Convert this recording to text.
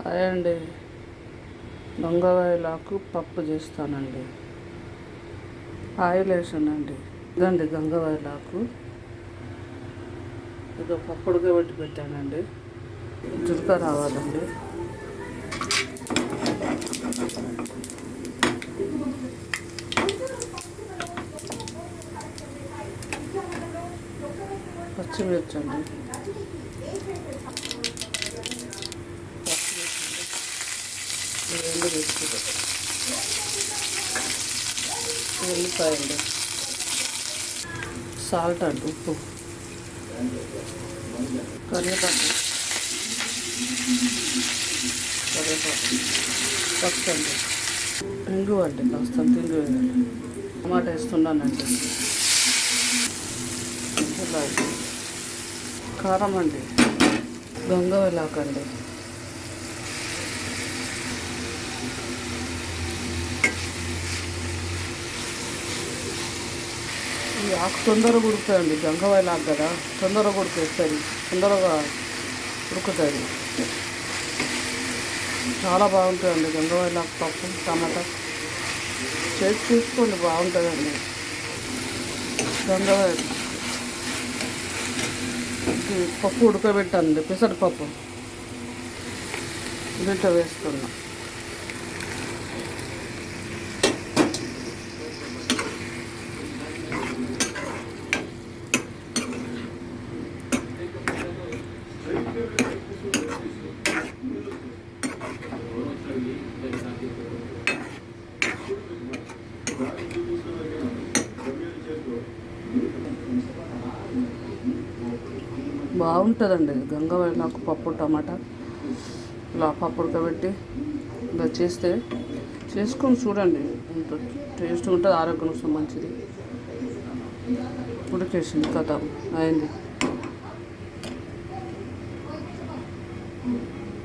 Hi అండి. గంగవాయిలాకు పప్పు చేస్తానండి. ఆయిల్ వేసానండి. ఇదండి గంగవాయిలాకు. ఇదో పప్పు ఉడకబెట్టి పెట్టానండి. జీలకర్ర రావాలండి. పచ్చిమిర్చి అండి. రెండు వేసుకుంటాం. ఉల్లిపాయ అండి. సాల్ట్ అండి, ఉప్పు, కరివేపాకు పసుపు అండి, ఇంగు అండి, కాస్త ఇంగు వేయండి. టమాటా వేస్తున్నానండి. కారం అండి, గంగవాయిలాకు అండి. ఈ ఆకు తొందరగా ఉడుకుతాయండి. గంగవాయిలాకు కదా, తొందరగా ఉడికేస్తుంది, తొందరగా ఉడుకుతుంది. చాలా బాగుంటుందండి గంగవాయిలాకు పప్పు టమాటా. చేసి చూసుకోండి, బాగుంటుందండి. గంగవాయి పప్పు ఉడకబెట్టానండి, పెసరపప్పు దీంట్లో వేసుకున్నా. బాగుంటుందండి గంగవాయిలాకు పప్పు టమాటా. ఇలా పప్పు ఉడకబెట్టి ఇలా చేస్తే చేసుకొని చూడండి, ఎంత టేస్ట్ ఉంటుంది, ఆరోగ్యం మంచిది. ఉడికేసింది, కథ అయింది.